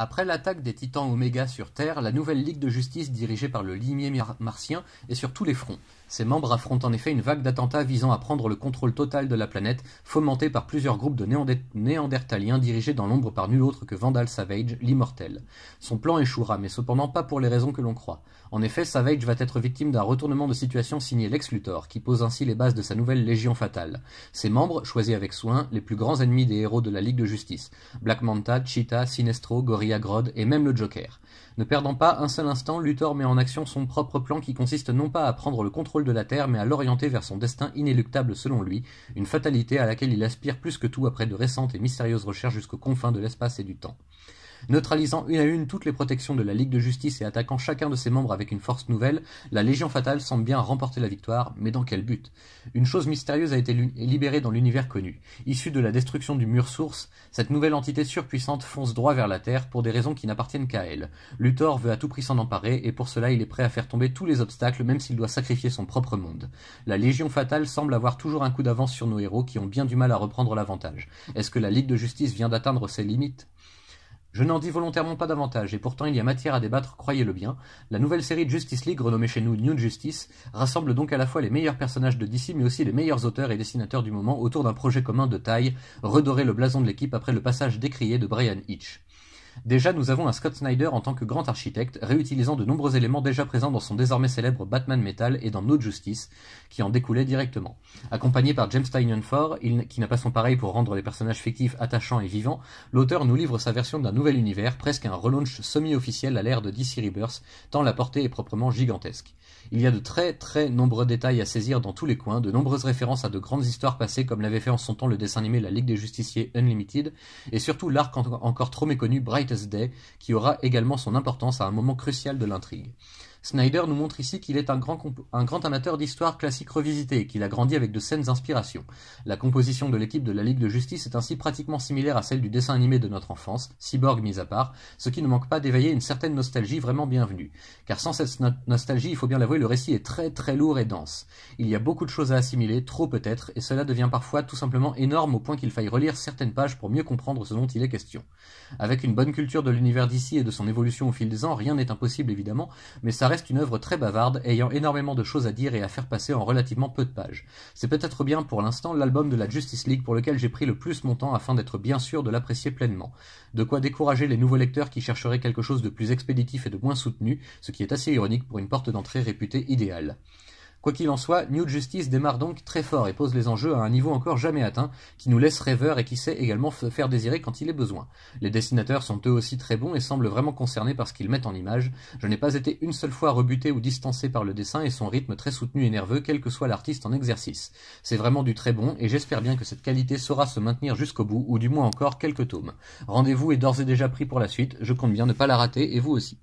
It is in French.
Après l'attaque des Titans Oméga sur Terre, la nouvelle Ligue de Justice dirigée par le limier martien est sur tous les fronts. Ses membres affrontent en effet une vague d'attentats visant à prendre le contrôle total de la planète, fomentés par plusieurs groupes de néandertaliens dirigés dans l'ombre par nul autre que Vandal Savage, l'immortel. Son plan échouera, mais cependant pas pour les raisons que l'on croit. En effet, Savage va être victime d'un retournement de situation signé Lex Luthor, qui pose ainsi les bases de sa nouvelle Légion Fatale. Ses membres, choisis avec soin, les plus grands ennemis des héros de la Ligue de Justice. Black Manta, Cheetah, Sinestro, Gorilla Grodd et même le Joker. Ne perdant pas un seul instant, Luthor met en action son propre plan qui consiste non pas à prendre le contrôle de la Terre, mais à l'orienter vers son destin inéluctable selon lui, une fatalité à laquelle il aspire plus que tout après de récentes et mystérieuses recherches jusqu'aux confins de l'espace et du temps. Neutralisant une à une toutes les protections de la Ligue de Justice et attaquant chacun de ses membres avec une force nouvelle, la Légion Fatale semble bien remporter la victoire, mais dans quel but? Une chose mystérieuse a été libérée dans l'univers connu. Issue de la destruction du mur source, cette nouvelle entité surpuissante fonce droit vers la Terre pour des raisons qui n'appartiennent qu'à elle. Luthor veut à tout prix s'en emparer, et pour cela il est prêt à faire tomber tous les obstacles, même s'il doit sacrifier son propre monde. La Légion Fatale semble avoir toujours un coup d'avance sur nos héros qui ont bien du mal à reprendre l'avantage. Est-ce que la Ligue de Justice vient d'atteindre ses limites? Je n'en dis volontairement pas davantage, et pourtant il y a matière à débattre, croyez-le bien. La nouvelle série de Justice League, renommée chez nous New Justice, rassemble donc à la fois les meilleurs personnages de DC, mais aussi les meilleurs auteurs et dessinateurs du moment autour d'un projet commun de taille, redorer le blason de l'équipe après le passage décrié de Brian Hitch. Déjà, nous avons un Scott Snyder en tant que grand architecte, réutilisant de nombreux éléments déjà présents dans son désormais célèbre Batman Metal et dans No Justice, qui en découlaient directement. Accompagné par James Tynion IV, qui n'a pas son pareil pour rendre les personnages fictifs attachants et vivants, l'auteur nous livre sa version d'un nouvel univers, presque un relaunch semi-officiel à l'ère de DC Rebirth, tant la portée est proprement gigantesque. Il y a de très nombreux détails à saisir dans tous les coins, de nombreuses références à de grandes histoires passées comme l'avait fait en son temps le dessin animé La Ligue des Justiciers Unlimited, et surtout l'arc encore trop méconnu Brightest Day, qui aura également son importance à un moment crucial de l'intrigue. Snyder nous montre ici qu'il est un grand amateur d'histoires classiques revisitées et qu'il a grandi avec de saines inspirations. La composition de l'équipe de la Ligue de Justice est ainsi pratiquement similaire à celle du dessin animé de notre enfance, Cyborg mis à part, ce qui ne manque pas d'éveiller une certaine nostalgie vraiment bienvenue. Car sans cette nostalgie, il faut bien l'avouer, le récit est très lourd et dense. Il y a beaucoup de choses à assimiler, trop peut-être, et cela devient parfois tout simplement énorme au point qu'il faille relire certaines pages pour mieux comprendre ce dont il est question. Avec une bonne culture de l'univers d'ici et de son évolution au fil des ans, rien n'est impossible évidemment, mais ça reste une œuvre très bavarde, ayant énormément de choses à dire et à faire passer en relativement peu de pages. C'est peut-être bien pour l'instant l'album de la Justice League pour lequel j'ai pris le plus mon temps afin d'être bien sûr de l'apprécier pleinement. De quoi décourager les nouveaux lecteurs qui chercheraient quelque chose de plus expéditif et de moins soutenu, ce qui est assez ironique pour une porte d'entrée réputée idéale. Quoi qu'il en soit, New Justice démarre donc très fort et pose les enjeux à un niveau encore jamais atteint, qui nous laisse rêveurs et qui sait également se faire désirer quand il est besoin. Les dessinateurs sont eux aussi très bons et semblent vraiment concernés par ce qu'ils mettent en image. Je n'ai pas été une seule fois rebuté ou distancé par le dessin et son rythme très soutenu et nerveux, quel que soit l'artiste en exercice. C'est vraiment du très bon et j'espère bien que cette qualité saura se maintenir jusqu'au bout, ou du moins encore quelques tomes. Rendez-vous est d'ores et déjà pris pour la suite, je compte bien ne pas la rater et vous aussi.